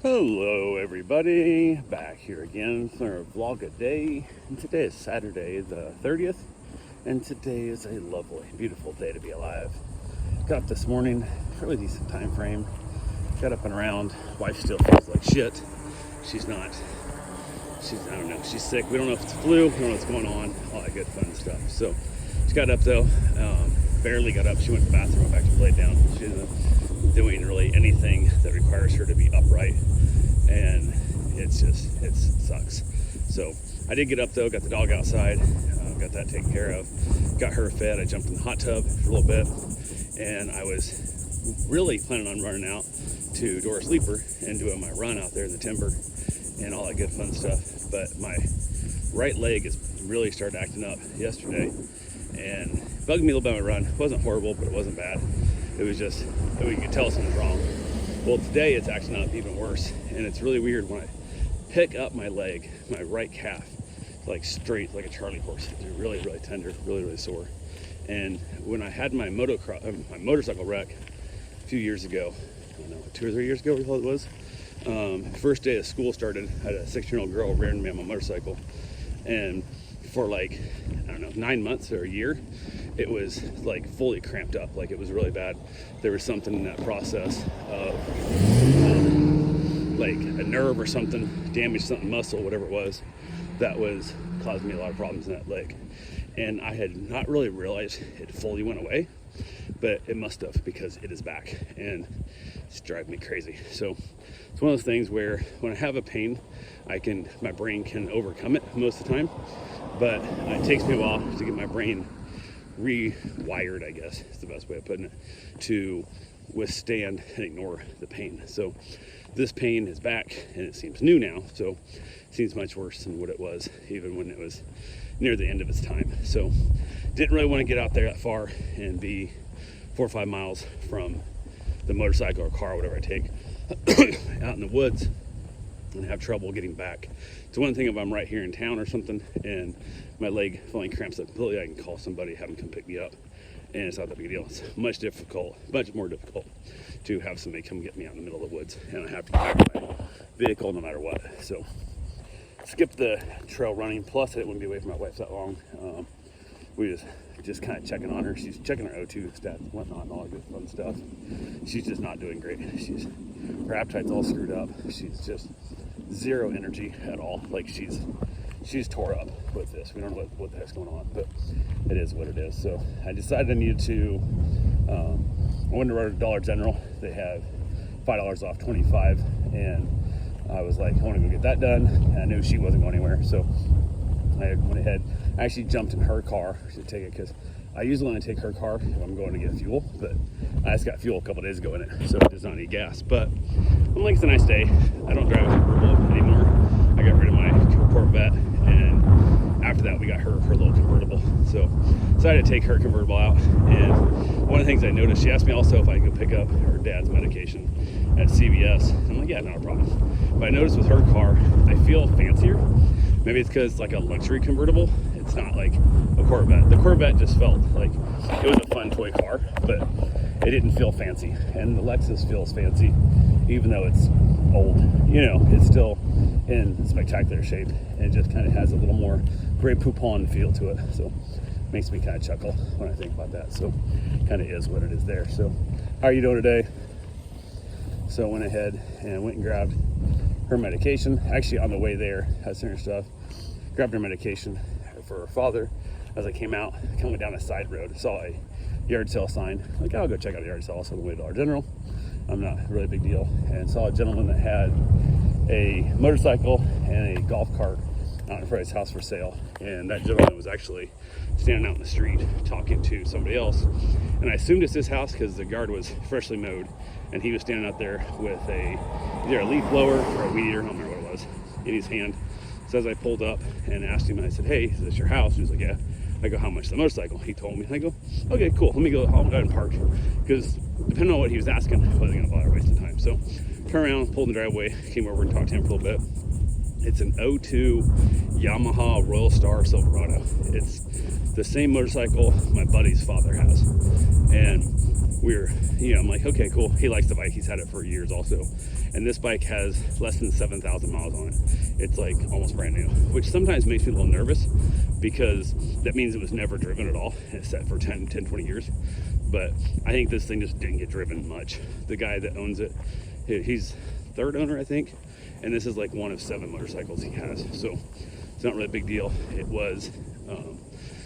Hello everybody, back here again for a vlog a day, and today is Saturday the 30th, and today is a lovely, beautiful day to be alive. Got up this morning, fairly decent time frame, got up and around. Wife still feels like shit. I don't know, she's sick. We don't know if it's flu, we don't know what's going on, all that good fun stuff. So she got up though, barely got up. She went to the bathroom, went back to lay down. She isn't doing really anything that requires her to be upright, and it sucks. So I did get up though, got the dog outside, got that taken care of, got her fed. I jumped in the hot tub for a little bit, and I was really planning on running out to Doris Leaper and doing my run out there in the timber and all that good fun stuff. But my right leg has really started acting up yesterday and bugged me a little bit on my run. It wasn't horrible, but it wasn't bad. It was just, you could tell something's wrong. Well, today it's acting up even worse, and it's really weird when I pick up my leg, my right calf, like straight, like a Charlie horse. It's really, really tender, really, really sore. And when I had my motorcycle wreck a few years ago, I don't know, 2 or 3 years ago, what it was. First day of school started, I had a 16-year-old girl rearing me on my motorcycle, and for like, I don't know, 9 months or a year, it was like fully cramped up. Like it was really bad. There was something in that process of like a nerve or something, damaged something, muscle, whatever it was, that was causing me a lot of problems in that leg. And I had not really realized it fully went away, but it must have, because it is back and it's driving me crazy. So it's one of those things where when I have a pain, my brain can overcome it most of the time, but it takes me a while to get my brain rewired, I guess is the best way of putting it, to withstand and ignore the pain. So this pain is back and it seems new now, so it seems much worse than what it was even when it was near the end of its time. So didn't really want to get out there that far and be 4 or 5 miles from the motorcycle or car, whatever I take, out in the woods, and have trouble getting back. It's one thing if I'm right here in town or something and my leg finally cramps up completely, I can call somebody, have them come pick me up, and it's not that big a deal. It's much more difficult to have somebody come get me out in the middle of the woods, and I have to get back to my vehicle no matter what. So skip the trail running, plus I wouldn't be away from my wife that long. We just kind of checking on her. She's checking her O2 stats and whatnot and all that good fun stuff. She's just not doing great. Her appetite's all screwed up. She's just zero energy at all. Like she's tore up with this. We don't know what the heck's going on, but it is what it is. So I decided I needed to, I went to run to Dollar General. They have $5 off 25, and I was like, I want to go get that done. And I knew she wasn't going anywhere, so I went ahead. I actually jumped in her car to take it, because I usually only take her car if I'm going to get fuel, but I just got fuel a couple days ago in it, so it does not need gas. But I'm like, it's a nice day. I don't drive a convertible anymore. I got rid of my Corvette, and after that we got her little convertible. So decided to take her convertible out, and one of the things I noticed, she asked me also if I could go pick up her dad's medication at CVS. I'm like, yeah, not a problem. But I noticed with her car, I feel fancier. Maybe it's because it's like a luxury convertible. It's not like a Corvette. The Corvette just felt like it was a fun toy car, but it didn't feel fancy. And the Lexus feels fancy, even though it's old. You know, it's still in spectacular shape, and it just kind of has a little more Grey Poupon feel to it. So it makes me kind of chuckle when I think about that. So kind of is what it is there. So how are you doing today? So I went ahead and went and grabbed her medication. Actually, on the way there, I was her stuff, grabbed her medication for her father. As I came out, coming down a side road, saw a yard sale sign. Like, I'll go check out the yard sale. So on the way to Dollar General, I'm not really a big deal, and saw a gentleman that had a motorcycle and a golf cart out in front of his house for sale. And that gentleman was actually standing out in the street talking to somebody else, and I assumed it's his house because the yard was freshly mowed, and he was standing out there with either a leaf blower or a weed eater, I don't remember what it was, in his hand. So as I pulled up and asked him, I said, hey, is this your house? He was like, yeah. I go, how much is the motorcycle? He told me. I go, okay, cool. Let me go. I'll go ahead and park, because depending on what he was asking, I wasn't gonna bother wasting time. So turned around, pulled in the driveway, came over and talked to him for a little bit. It's an 02 Yamaha Royal Star Silverado. It's the same motorcycle my buddy's father has, and I'm like, okay, cool. He likes the bike. He's had it for years also. And this bike has less than 7,000 miles on it. It's like almost brand new, which sometimes makes me a little nervous because that means it was never driven at all. It's set for 10, 20 years. But I think this thing just didn't get driven much. The guy that owns it, he's third owner, I think. And this is like one of 7 motorcycles he has. So it's not really a big deal. It was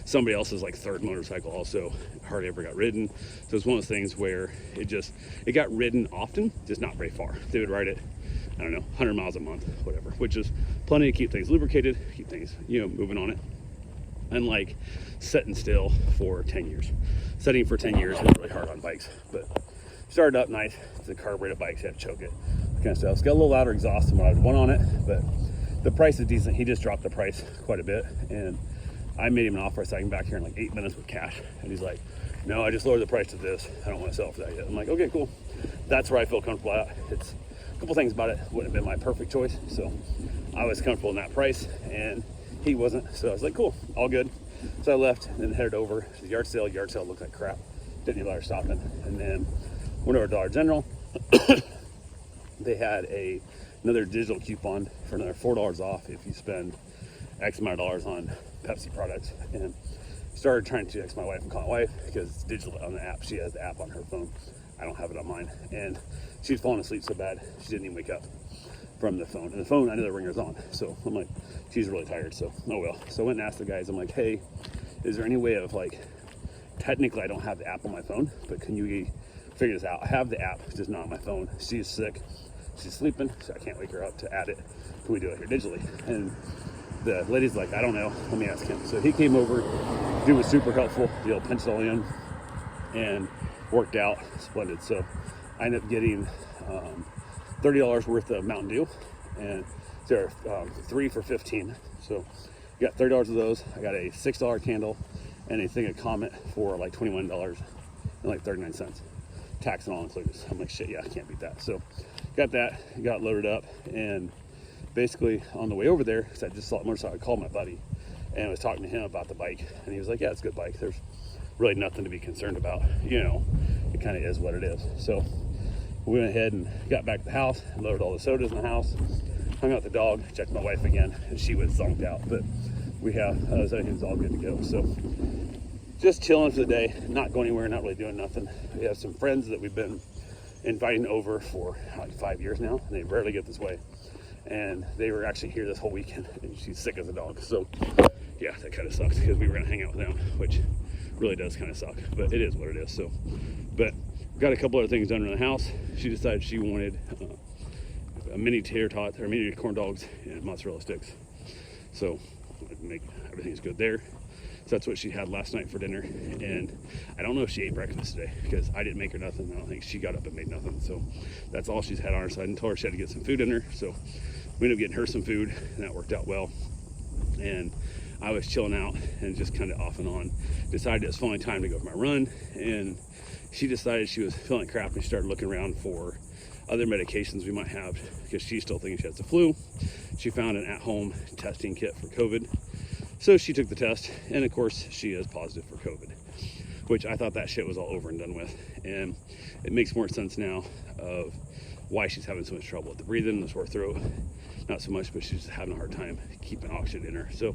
somebody else's like third motorcycle also. Hardly ever got ridden. So it's one of those things where it got ridden often, just not very far. They would ride it, I don't know, 100 miles a month, whatever, which is plenty to keep things lubricated, keep things, moving on it. Unlike setting still for 10 years. Setting for 10 years is really hard on bikes, but started up nice. It's a carbureted bike, so you have to choke it, kind of stuff. It's got a little louder exhaust than what I'd want on it, but the price is decent. He just dropped the price quite a bit, and I made him an offer so I can back here in like 8 minutes with cash. And he's like, no, I just lowered the price to this. I don't want to sell it for that yet. I'm like, okay, cool. That's where I feel comfortable at. It's a couple things about it wouldn't have been my perfect choice. So I was comfortable in that price and he wasn't. So I was like, cool, all good. So I left and then headed over to the yard sale. Yard sale looked like crap. Didn't even bother stopping. And then went over to Dollar General. They had another digital coupon for another $4 off if you spend X amount of dollars on Pepsi products, and started trying to text my wife and call my wife because it's digital on the app. She has the app on her phone. I don't have it on mine. And she was falling asleep so bad she didn't even wake up from the phone. And the phone, I know the ringer's on. So I'm like, she's really tired. So oh well. So I went and asked the guys. I'm like, hey, is there any way of like, technically I don't have the app on my phone, but can you figure this out? I have the app, it's just not on my phone. She's sick. She's sleeping, so I can't wake her up to add it. Can we do it here digitally? And the lady's like, I don't know, let me ask him. So he came over, dude was super helpful, punched it all in and worked out splendid. So I ended up getting $30 worth of Mountain Dew, and there are 3 for $15. So I got $30 of those. I got a $6 candle and a thing of Comet for like $21 and like 39 cents. Tax and all included. So I'm like, shit, yeah, I can't beat that. So got that, got loaded up, and basically on the way over there, because I just saw a motorcycle, I called my buddy and I was talking to him about the bike, and he was like, yeah, it's a good bike. There's really nothing to be concerned about. It kind of is what it is. So we went ahead and got back to the house, loaded all the sodas in the house, hung out the dog, checked my wife again, and she was zonked out. But we have, everything's all good to go. So just chilling for the day, not going anywhere, not really doing nothing. We have some friends that we've been inviting over for like 5 years now, and they rarely get this way. And they were actually here this whole weekend, and she's sick as a dog. So yeah, that kind of sucks because we were gonna hang out with them, which really does kind of suck, but it is what it is. So, but got a couple other things done around the house. She decided she wanted a mini tater tot or mini corn dogs and mozzarella sticks. So everything's good there. So that's what she had last night for dinner. And I don't know if she ate breakfast today because I didn't make her nothing. I don't think she got up and made nothing. So that's all she's had on her side, and told her she had to get some food in her. So we ended up getting her some food, and that worked out well. And I was chilling out and just kind of off and on. Decided it was finally time to go for my run, and she decided she was feeling crap, and she started looking around for other medications we might have because she's still thinking she has the flu. She found an at-home testing kit for COVID. So she took the test, and of course she is positive for COVID, which I thought that shit was all over and done with. And it makes more sense now of why she's having so much trouble with the breathing, the sore throat. Not so much, but she's having a hard time keeping oxygen in her. So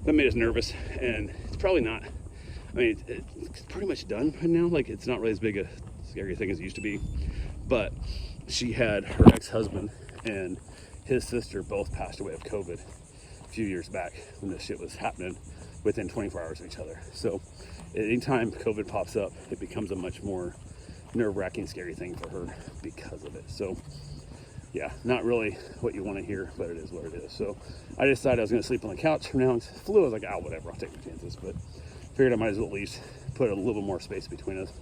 that made us nervous, and it's probably not, I mean, it's pretty much done right now. Like, it's not really as big a scary thing as it used to be, but she had her ex-husband and his sister both passed away of COVID a few years back when this shit was happening within 24 hours of each other. So anytime COVID pops up, it becomes a much more nerve-wracking, scary thing for her because of it. So yeah, not really what you want to hear, but it is what it is. So I decided I was going to sleep on the couch from now on. Flu, I was like, whatever, I'll take my chances. But figured I might as well at least put a little more space between us.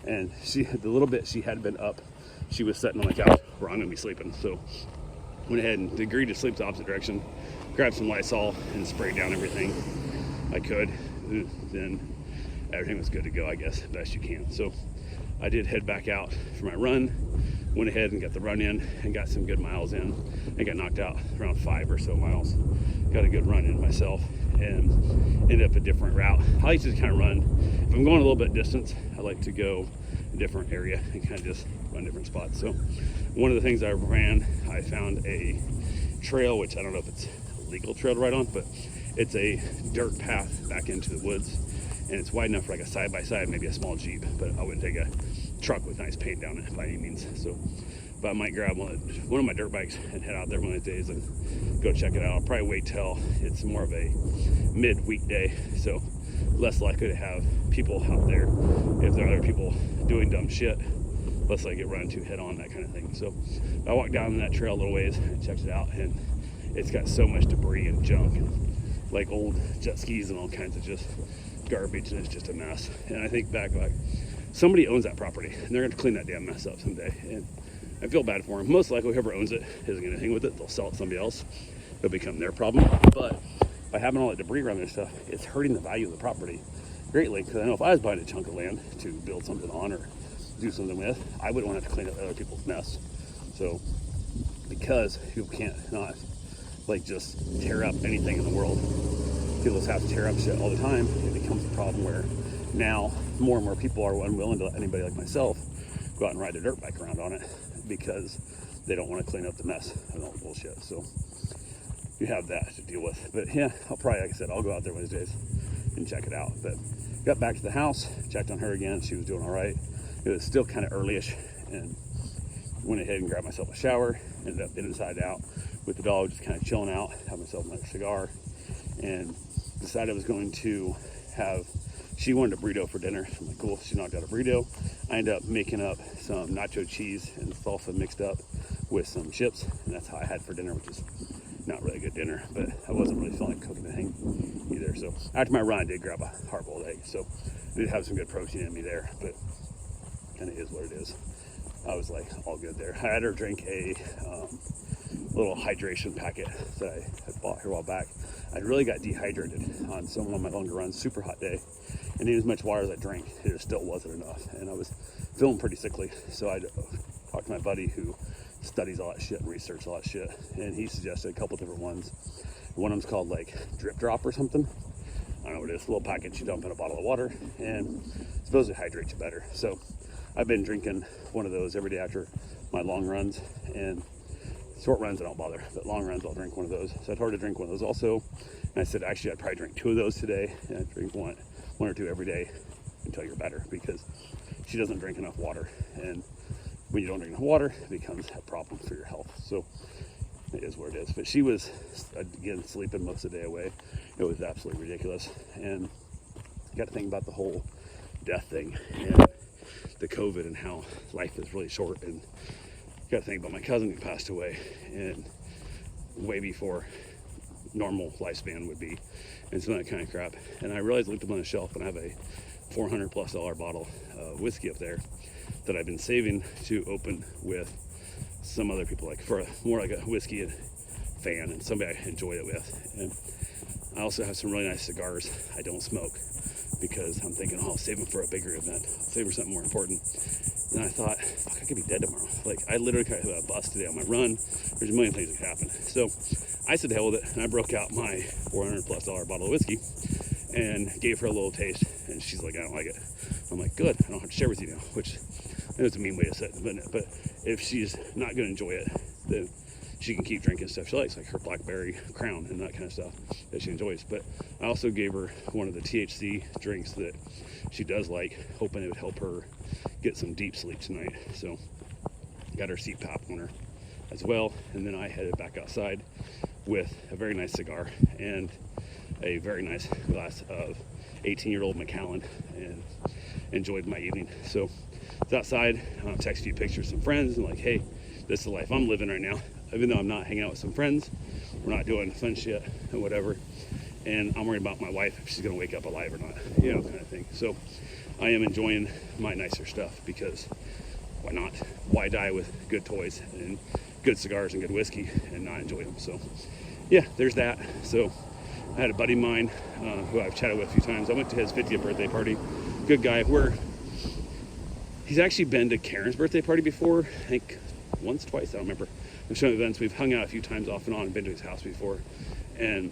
And the little bit she had been up, she was sitting on the couch where I'm going to be sleeping. So went ahead and agreed to sleep the opposite direction, grabbed some Lysol and sprayed down everything I could. Then everything was good to go, I guess, best you can. So I did head back out for my run, went ahead and got the run in and got some good miles in. I got knocked out around 5 or so miles. Got a good run in myself and ended up a different route. I like to kind of run, if I'm going a little bit distance, I like to go different area and kind of just run different spots. So one of the things I ran, I found a trail, which I don't know if it's a legal trail to ride on, but it's a dirt path back into the woods, and it's wide enough for like a side-by-side, maybe a small Jeep, but I wouldn't take a truck with nice paint down it by any means. So, but I might grab one of my dirt bikes and head out there one of these days and go check it out. I'll probably wait till it's more of a mid-weekday, so less likely to have people out there. If there are other people doing dumb shit, less likely to get run into head on, that kind of thing. So I walked down that trail a little ways and checked it out, and it's got so much debris and junk, and like old jet skis and all kinds of just garbage, and it's just a mess. And I think back, like, somebody owns that property and they're going to clean that damn mess up someday, and I feel bad for them. Most likely whoever owns it isn't going to hang with it. They'll sell it to somebody else. It'll become their problem. But by having all that debris around their stuff, it's hurting the value of the property greatly, because I know if I was buying a chunk of land to build something on or do something with, I wouldn't want to have to clean up other people's mess. So because people can't not like just tear up anything in the world, people just have to tear up shit all the time, it becomes a problem where now more and more people are unwilling to let anybody like myself go out and ride their dirt bike around on it, because they don't want to clean up the mess and all the bullshit. So you have that to deal with. But yeah, I'll probably, like I said, I'll go out there Wednesdays and check it out. But got back to the house, checked on her again. She was doing all right. It was still kind of early-ish, and went ahead and grabbed myself a shower. Ended up inside out with the dog, just kind of chilling out, had myself another cigar, and decided I was going to have, she wanted a burrito for dinner. So I'm like, cool, she knocked out a burrito. I ended up making up some nacho cheese and salsa mixed up with some chips, and that's how I had for dinner, which is not really a good dinner, but I wasn't really feeling like cooking anything either. So after my run, I did grab a hard-boiled egg, so I did have some good protein in me there, but kind of is what it is. I was like all good there. I had her drink a little hydration packet that I had bought here a while back. I really got dehydrated on one of my longer runs, super hot day, and needed as much water as I drank. It just still wasn't enough, and I was feeling pretty sickly. So I talked to my buddy who studies all that shit and researches all that shit, and he suggested a couple different ones. One of them's called like Drip Drop or something. I don't know what it is. A little package you dump in a bottle of water, and supposedly hydrates you better. So I've been drinking one of those every day after my long runs, and short runs I don't bother, but long runs I'll drink one of those. So I told her to drink one of those also, and I said actually I'd probably drink 2 of those today, and I'd drink one or 2 every day until you're better, because she doesn't drink enough water, and when you don't drink enough water, it becomes a problem for your health. So it is what it is. But she was, again, sleeping most of the day away. It was absolutely ridiculous. And you got to think about the whole death thing and the COVID and how life is really short. And you got to think about my cousin who passed away, and way before normal lifespan would be, and some of that kind of crap. And I realized I looked up on the shelf, and I have a $400+ bottle of whiskey up there that I've been saving to open with some other people, like for more like a whiskey fan and somebody I enjoy it with. And I also have some really nice cigars I don't smoke, because I'm thinking, oh, I'll save them for a bigger event. I'll save them for something more important. And I thought, fuck, I could be dead tomorrow. Like, I literally could have a bust today on my run. There's a million things that could happen. So I said, hell with it, and I broke out my $400+ bottle of whiskey and gave her a little taste, and she's like, I don't like it. I'm like, good, I don't have to share with you now, which I know it's a mean way to say it, but if she's not going to enjoy it, then she can keep drinking stuff she likes, like her Blackberry Crown and that kind of stuff that she enjoys. But I also gave her one of the THC drinks that she does like, hoping it would help her get some deep sleep tonight. So got her CPAP on her as well, and then I headed back outside with a very nice cigar and a very nice glass of 18-year-old Macallan, and enjoyed my evening. So it's outside, texted a few pictures of some friends, and like, hey, this is the life I'm living right now. Even though I'm not hanging out with some friends, we're not doing fun shit and whatever, and I'm worried about my wife, if she's gonna wake up alive or not, you know, kind of thing. So I am enjoying my nicer stuff, because why not? Why die with good toys and good cigars and good whiskey and not enjoy them? So yeah, there's that. So I had a buddy of mine who I've chatted with a few times. I went to his 50th birthday party. Good guy. He's actually been to Karen's birthday party before, I think once, twice, I don't remember. We've shown events, we've hung out a few times off and on, and been to his house before. And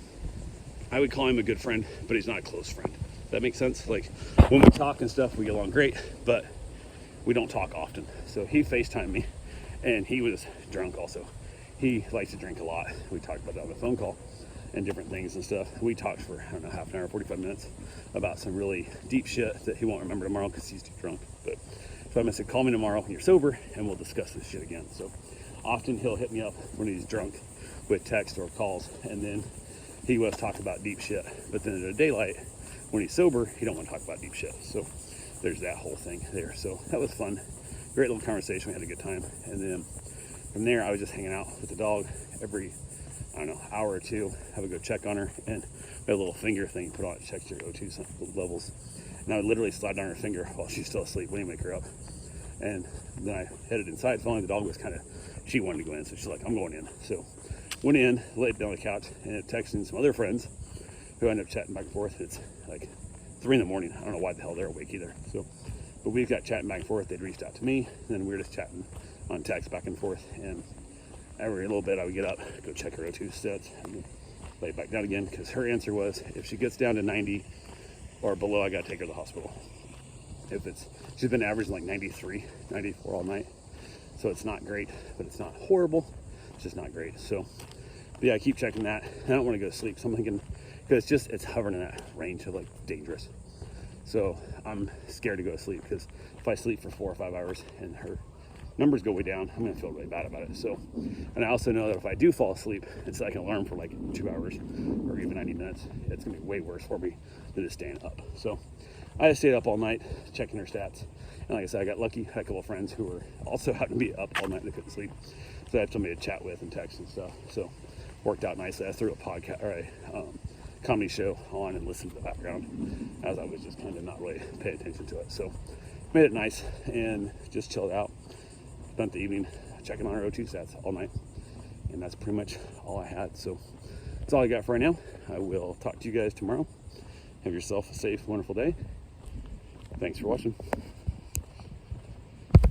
I would call him a good friend, but he's not a close friend. Does that make sense? Like, when we talk and stuff, we get along great, but we don't talk often. So he FaceTimed me, and he was drunk also. He likes to drink a lot. We talked about that on the phone call and different things and stuff. We talked for, I don't know, half an hour, 45 minutes about some really deep shit that he won't remember tomorrow because he's too drunk. But so I said, call me tomorrow when you're sober and we'll discuss this shit again. So often he'll hit me up when he's drunk with text or calls, and then he was talking about deep shit. But then in the daylight, when he's sober, he don't want to talk about deep shit. So there's that whole thing there. So that was fun. Great little conversation. We had a good time. And then from there, I was just hanging out with the dog every, I don't know, hour or two. I would go check on her, and we had a little finger thing put on it, checks your O2 levels. And I would literally slide down her finger while she's still asleep when you wake her up. And then I headed inside. Finally, the dog was kind of, she wanted to go in, so she's like, I'm going in. So went in, laid down on the couch, and texting some other friends who ended up chatting back and forth. It's like 3 in the morning. I don't know why the hell they're awake either. So, but we've got chatting back and forth. They'd reached out to me, and then we were just chatting on text back and forth. And every little bit I would get up, go check her O2 stats, and then lay back down again, because her answer was, if she gets down to 90 or below, I got to take her to the hospital. She's been averaging like 93, 94 all night. So it's not great, but it's not horrible. It's just not great. So, but yeah, I keep checking that. I don't want to go to sleep. So I'm thinking, because it's hovering in that range of like dangerous. So I'm scared to go to sleep, because if I sleep for 4 or 5 hours and her numbers go way down, I'm gonna feel really bad about it. So, and I also know that if I do fall asleep, it's like an alarm for like 2 hours or even 90 minutes. It's gonna be way worse for me than just staying up. So I just stayed up all night checking her stats. And like I said, I got lucky. I had a couple of friends who were also happened to be up all night. They couldn't sleep. So I had somebody to chat with and text and stuff. So worked out nicely. I threw a podcast or a comedy show on and listened to the background as I was just kind of not really paying attention to it. So made it nice and just chilled out. Spent the evening checking on our O2 stats all night. And that's pretty much all I had. So that's all I got for right now. I will talk to you guys tomorrow. Have yourself a safe, wonderful day. Thanks for watching.